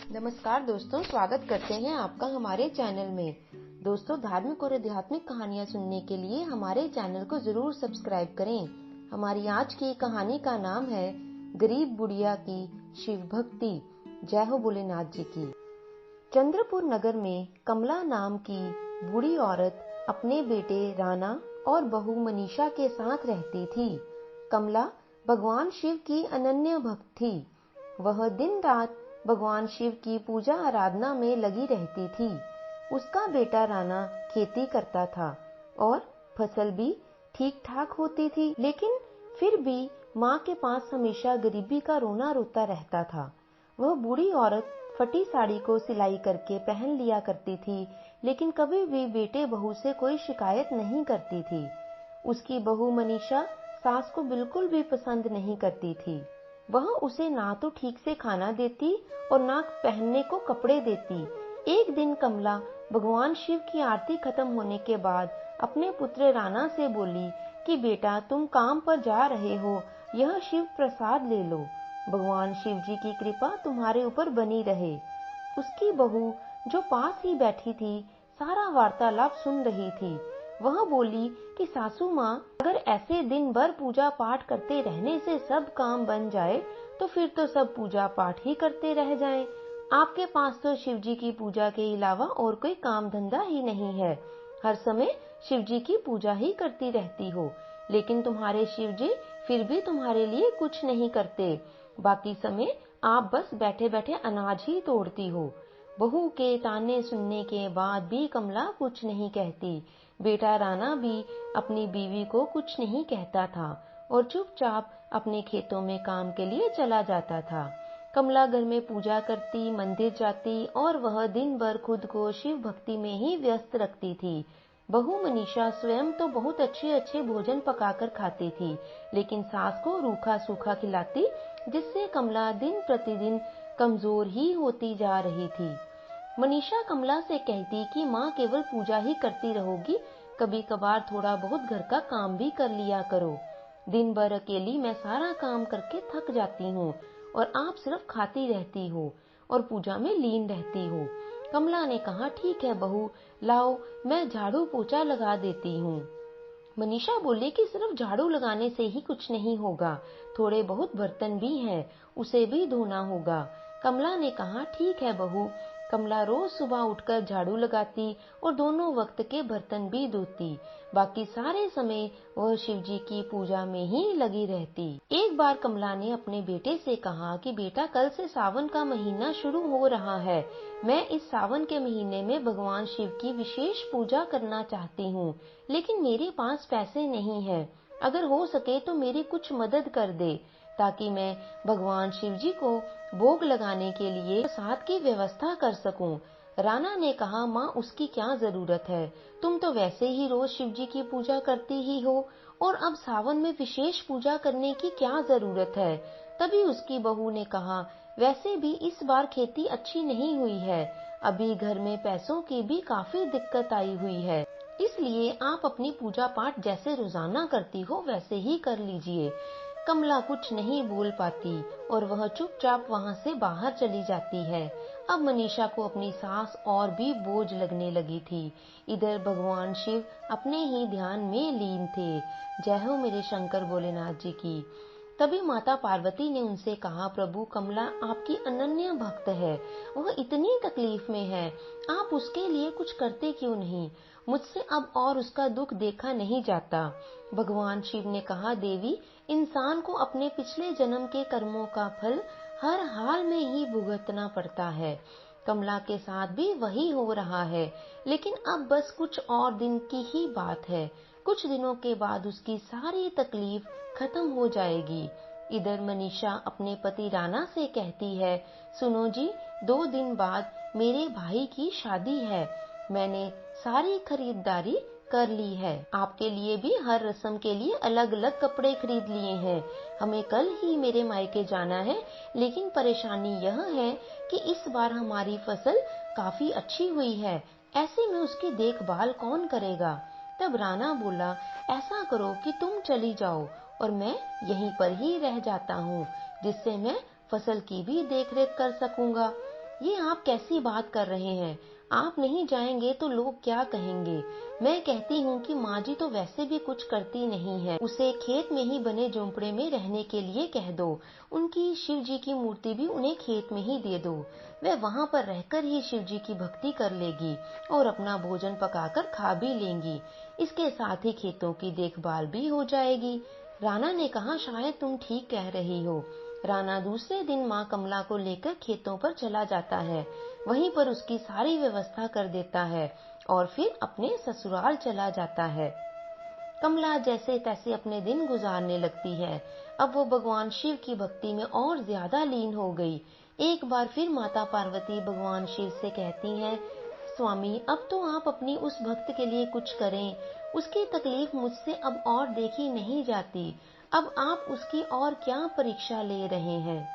नमस्कार दोस्तों, स्वागत करते हैं आपका हमारे चैनल में। दोस्तों, धार्मिक और आध्यात्मिक कहानियाँ सुनने के लिए हमारे चैनल को जरूर सब्सक्राइब करें। हमारी आज की कहानी का नाम है गरीब बुढ़िया की शिव भक्ति। जय हो भोलेनाथ जी की। चंद्रपुर नगर में कमला नाम की बूढ़ी औरत अपने बेटे राणा और बहू मनीषा के साथ रहती थी। कमला भगवान शिव की अनन्य भक्त थी। वह दिन रात भगवान शिव की पूजा आराधना में लगी रहती थी। उसका बेटा राणा खेती करता था और फसल भी ठीक ठाक होती थी, लेकिन फिर भी माँ के पास हमेशा गरीबी का रोना रोता रहता था। वह बूढ़ी औरत फटी साड़ी को सिलाई करके पहन लिया करती थी, लेकिन कभी भी बेटे बहू से कोई शिकायत नहीं करती थी। उसकी बहू मनीषा सास को बिल्कुल भी पसंद नहीं करती थी। वह उसे ना तो ठीक से खाना देती और ना पहनने को कपड़े देती। एक दिन कमला भगवान शिव की आरती खत्म होने के बाद अपने पुत्र राणा से बोली कि बेटा, तुम काम पर जा रहे हो, यह शिव प्रसाद ले लो। भगवान शिव जी की कृपा तुम्हारे ऊपर बनी रहे। उसकी बहू जो पास ही बैठी थी सारा वार्तालाप सुन रही थी। वह बोली कि सासू माँ, अगर ऐसे दिन भर पूजा पाठ करते रहने से सब काम बन जाए तो फिर तो सब पूजा पाठ ही करते रह जाएं। आपके पास तो शिव जी की पूजा के अलावा और कोई काम धंधा ही नहीं है। हर समय शिव जी की पूजा ही करती रहती हो, लेकिन तुम्हारे शिव जी फिर भी तुम्हारे लिए कुछ नहीं करते। बाकी समय आप बस बैठे बैठे अनाज ही तोड़ती हो। बहू के ताने सुनने के बाद भी कमला कुछ नहीं कहती। बेटा राणा भी अपनी बीवी को कुछ नहीं कहता था और चुपचाप अपने खेतों में काम के लिए चला जाता था। कमला घर में पूजा करती, मंदिर जाती और वह दिन भर खुद को शिव भक्ति में ही व्यस्त रखती थी। बहू मनीषा स्वयं तो बहुत अच्छे अच्छे भोजन पकाकर खाती थी, लेकिन सास को रूखा सूखा खिलाती, जिससे कमला दिन प्रतिदिन कमजोर ही होती जा रही थी। मनीषा कमला से कहती कि माँ केवल पूजा ही करती रहोगी, कभी कभार थोड़ा बहुत घर का काम भी कर लिया करो। दिन भर अकेली मैं सारा काम करके थक जाती हूँ और आप सिर्फ खाती रहती हो और पूजा में लीन रहती हो। कमला ने कहा, ठीक है बहू, लाओ मैं झाड़ू पोछा लगा देती हूँ। मनीषा बोली कि सिर्फ झाड़ू लगाने से ही कुछ नहीं होगा, थोड़े बहुत बर्तन भी हैं, उसे भी धोना होगा। कमला ने कहा, ठीक है बहू। कमला रोज सुबह उठकर झाड़ू लगाती और दोनों वक्त के बर्तन भी धोती। बाकी सारे समय वह शिव जी की पूजा में ही लगी रहती। एक बार कमला ने अपने बेटे से कहा कि बेटा, कल से सावन का महीना शुरू हो रहा है। मैं इस सावन के महीने में भगवान शिव की विशेष पूजा करना चाहती हूँ, लेकिन मेरे पास पैसे नहीं है। अगर हो सके तो मेरी कुछ मदद कर दे, ताकि मैं भगवान शिव जी को भोग लगाने के लिए प्रसाद की व्यवस्था कर सकूं। राणा ने कहा, माँ, उसकी क्या जरूरत है, तुम तो वैसे ही रोज शिव जी की पूजा करती ही हो और अब सावन में विशेष पूजा करने की क्या जरूरत है। तभी उसकी बहू ने कहा, वैसे भी इस बार खेती अच्छी नहीं हुई है, अभी घर में पैसों की भी काफी दिक्कत आई हुई है, इसलिए आप अपनी पूजा पाठ जैसे रोजाना करती हो वैसे ही कर लीजिए। कमला कुछ नहीं बोल पाती और वह चुपचाप वहां से बाहर चली जाती है। अब मनीषा को अपनी सास और भी बोझ लगने लगी थी। इधर भगवान शिव अपने ही ध्यान में लीन थे। जय हो मेरे शंकर भोलेनाथ जी की। तभी माता पार्वती ने उनसे कहा, प्रभु, कमला आपकी अनन्य भक्त है, वह इतनी तकलीफ में है, आप उसके लिए कुछ करते क्यों नहीं। मुझसे अब और उसका दुख देखा नहीं जाता। भगवान शिव ने कहा, देवी, इंसान को अपने पिछले जन्म के कर्मों का फल हर हाल में ही भुगतना पड़ता है। कमला के साथ भी वही हो रहा है, लेकिन अब बस कुछ और दिन की ही बात है। कुछ दिनों के बाद उसकी सारी तकलीफ खत्म हो जाएगी। इधर मनीषा अपने पति राणा से कहती है, सुनो जी, 2 दिन बाद मेरे भाई की शादी है। मैंने सारी खरीदारी कर ली है। आपके लिए भी हर रस्म के लिए अलग अलग कपड़े खरीद लिए हैं। हमें कल ही मेरे मायके जाना है, लेकिन परेशानी यह है कि इस बार हमारी फसल काफी अच्छी हुई है, ऐसे में उसकी देखभाल कौन करेगा। तब राणा बोला, ऐसा करो कि तुम चली जाओ और मैं यहीं पर ही रह जाता हूँ, जिससे मैं फसल की भी देखरेख कर सकूंगा। ये आप कैसी बात कर रहे हैं? आप नहीं जाएंगे तो लोग क्या कहेंगे? मैं कहती हूँ कि माँ जी तो वैसे भी कुछ करती नहीं है, उसे खेत में ही बने झोंपड़े में रहने के लिए कह दो। उनकी शिव जी की मूर्ति भी उन्हें खेत में ही दे दो। वह वहाँ पर रहकर ही शिव जी की भक्ति कर लेगी और अपना भोजन पकाकर खा भी लेंगी। इसके साथ ही खेतों की देखभाल भी हो जाएगी। राणा ने कहा, शायद तुम ठीक कह रही हो। राणा दूसरे दिन माँ कमला को लेकर खेतों पर चला जाता है, वहीं पर उसकी सारी व्यवस्था कर देता है और फिर अपने ससुराल चला जाता है। कमला जैसे तैसे अपने दिन गुजारने लगती है। अब वो भगवान शिव की भक्ति में और ज्यादा लीन हो गई। एक बार फिर माता पार्वती भगवान शिव से कहती हैं, स्वामी अब तो आप अपनी उस भक्त के लिए कुछ करें। उसकी तकलीफ मुझसे अब और देखी नहीं जाती। अब आप उसकी और क्या परीक्षा ले रहे हैं?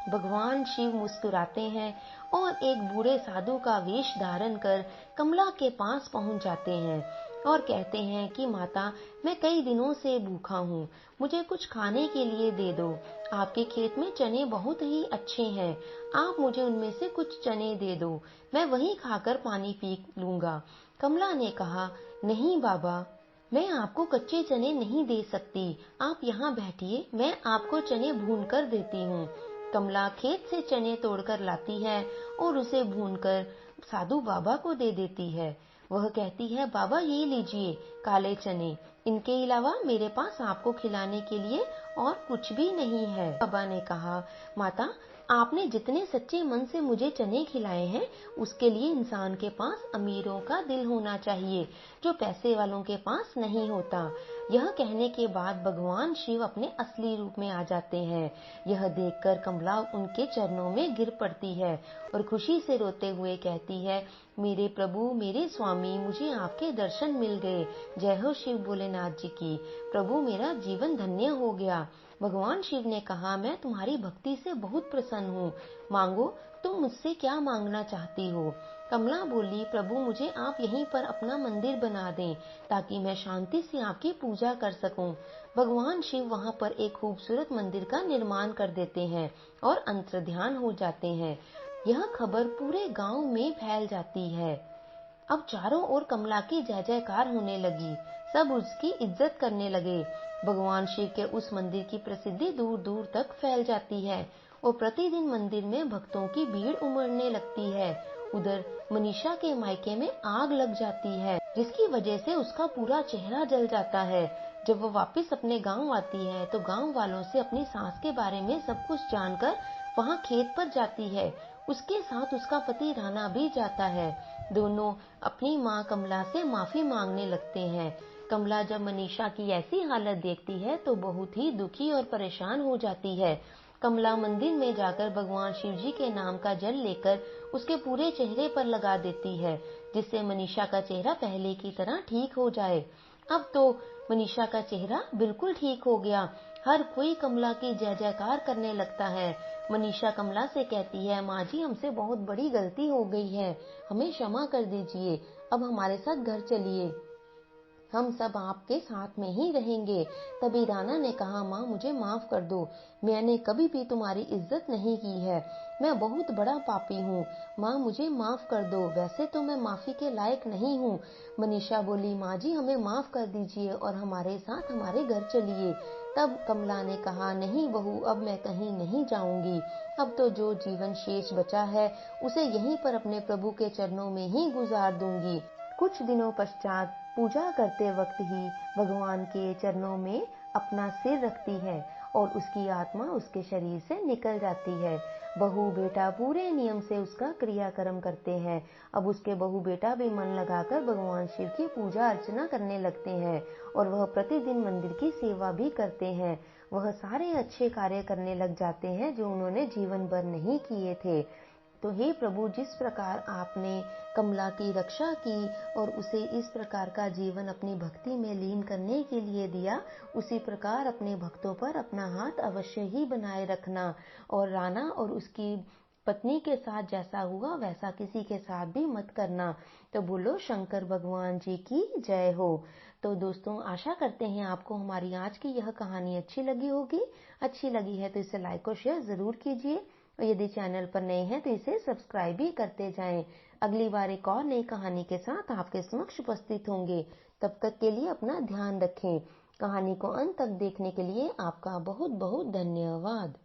भगवान शिव मुस्कुराते हैं और एक बूढ़े साधु का वेश धारण कर कमला के पास पहुंच जाते हैं और कहते हैं कि माता, मैं कई दिनों से भूखा हूँ, मुझे कुछ खाने के लिए दे दो। आपके खेत में चने बहुत ही अच्छे हैं, आप मुझे उनमें से कुछ चने दे दो, मैं वही खाकर पानी पी लूंगा। कमला ने कहा, नहीं बाबा, मैं आपको कच्चे चने नहीं दे सकती, आप यहाँ बैठिए, मैं आपको चने भून कर देती हूँ। कमला खेत से चने तोड़कर लाती है और उसे भूनकर साधु बाबा को दे देती है। वह कहती है, बाबा ये लीजिए काले चने, इनके अलावा मेरे पास आपको खिलाने के लिए और कुछ भी नहीं है। बाबा ने कहा, माता, आपने जितने सच्चे मन से मुझे चने खिलाए हैं, उसके लिए इंसान के पास अमीरों का दिल होना चाहिए, जो पैसे वालों के पास नहीं होता। यह कहने के बाद भगवान शिव अपने असली रूप में आ जाते हैं। यह देखकर कमला उनके चरणों में गिर पड़ती है और खुशी से रोते हुए कहती है, मेरे प्रभु, मेरे स्वामी, मुझे आपके दर्शन मिल गए। जय हो शिव भोलेनाथ जी की। प्रभु, मेरा जीवन धन्य हो गया। भगवान शिव ने कहा, मैं तुम्हारी भक्ति से बहुत प्रसन्न हूँ, मांगो, तुम मुझसे क्या मांगना चाहती हो? कमला बोली, प्रभु, मुझे आप यहीं पर अपना मंदिर बना दें ताकि मैं शांति से आपकी पूजा कर सकूं। भगवान शिव वहां पर एक खूबसूरत मंदिर का निर्माण कर देते हैं और अंतर्ध्यान हो जाते हैं। यह खबर पूरे गांव में फैल जाती है। अब चारों ओर कमला की जय जयकार होने लगी, सब उसकी इज्जत करने लगे। भगवान शिव के उस मंदिर की प्रसिद्धि दूर दूर तक फैल जाती है और प्रतिदिन मंदिर में भक्तों की भीड़ उमड़ने लगती है। उधर मनीषा के मायके में आग लग जाती है, जिसकी वजह से उसका पूरा चेहरा जल जाता है। जब वो वापस अपने गांव आती है तो गांव वालों से अपनी सास के बारे में सब कुछ जानकर वहां खेत पर जाती है। उसके साथ उसका पति राणा भी जाता है। दोनों अपनी माँ कमला से माफी मांगने लगते हैं। कमला जब मनीषा की ऐसी हालत देखती है तो बहुत ही दुखी और परेशान हो जाती है। कमला मंदिर में जाकर भगवान शिव जी के नाम का जल लेकर उसके पूरे चेहरे पर लगा देती है, जिससे मनीषा का चेहरा पहले की तरह ठीक हो जाए। अब तो मनीषा का चेहरा बिल्कुल ठीक हो गया। हर कोई कमला की जय जयकार करने लगता है। मनीषा कमला से कहती है, माँ जी, हमसे बहुत बड़ी गलती हो गई है, हमें क्षमा कर दीजिए, अब हमारे साथ घर चलिए, हम सब आपके साथ में ही रहेंगे। तभी राणा ने कहा, माँ मुझे माफ कर दो, मैंने कभी भी तुम्हारी इज्जत नहीं की है, मैं बहुत बड़ा पापी हूँ, माँ मुझे माफ कर दो, वैसे तो मैं माफी के लायक नहीं हूँ। मनीषा बोली, माँ जी हमें माफ कर दीजिए और हमारे साथ हमारे घर चलिए। तब कमला ने कहा, नहीं बहू, अब मैं कहीं नहीं जाऊंगी, अब तो जो जीवन शेष बचा है उसे यहीं पर अपने प्रभु के चरणों में ही गुजार दूंगी। कुछ दिनों पश्चात पूजा करते वक्त ही भगवान के चरणों में अपना सिर रखती है और उसकी आत्मा उसके शरीर से निकल जाती है। बहू बेटा पूरे नियम से उसका क्रियाक्रम करते हैं। अब उसके बहू बेटा भी मन लगाकर भगवान शिव की पूजा अर्चना करने लगते हैं और वह प्रतिदिन मंदिर की सेवा भी करते हैं। वह सारे अच्छे कार्य करने लग जाते हैं जो उन्होंने जीवन भर नहीं किए थे। तो हे प्रभु, जिस प्रकार आपने कमला की रक्षा की और उसे इस प्रकार का जीवन अपनी भक्ति में लीन करने के लिए दिया, उसी प्रकार अपने भक्तों पर अपना हाथ अवश्य ही बनाए रखना और राणा और उसकी पत्नी के साथ जैसा हुआ वैसा किसी के साथ भी मत करना। तो बोलो शंकर भगवान जी की जय हो। तो दोस्तों, आशा करते हैं आपको हमारी आज की यह कहानी अच्छी लगी होगी। अच्छी लगी है तो इसे लाइक और शेयर जरूर कीजिए। और यदि चैनल पर नए हैं तो इसे सब्सक्राइब भी करते जाएं। अगली बार एक और नई कहानी के साथ आपके समक्ष उपस्थित होंगे। तब तक के लिए अपना ध्यान रखें। कहानी को अंत तक देखने के लिए आपका बहुत बहुत धन्यवाद।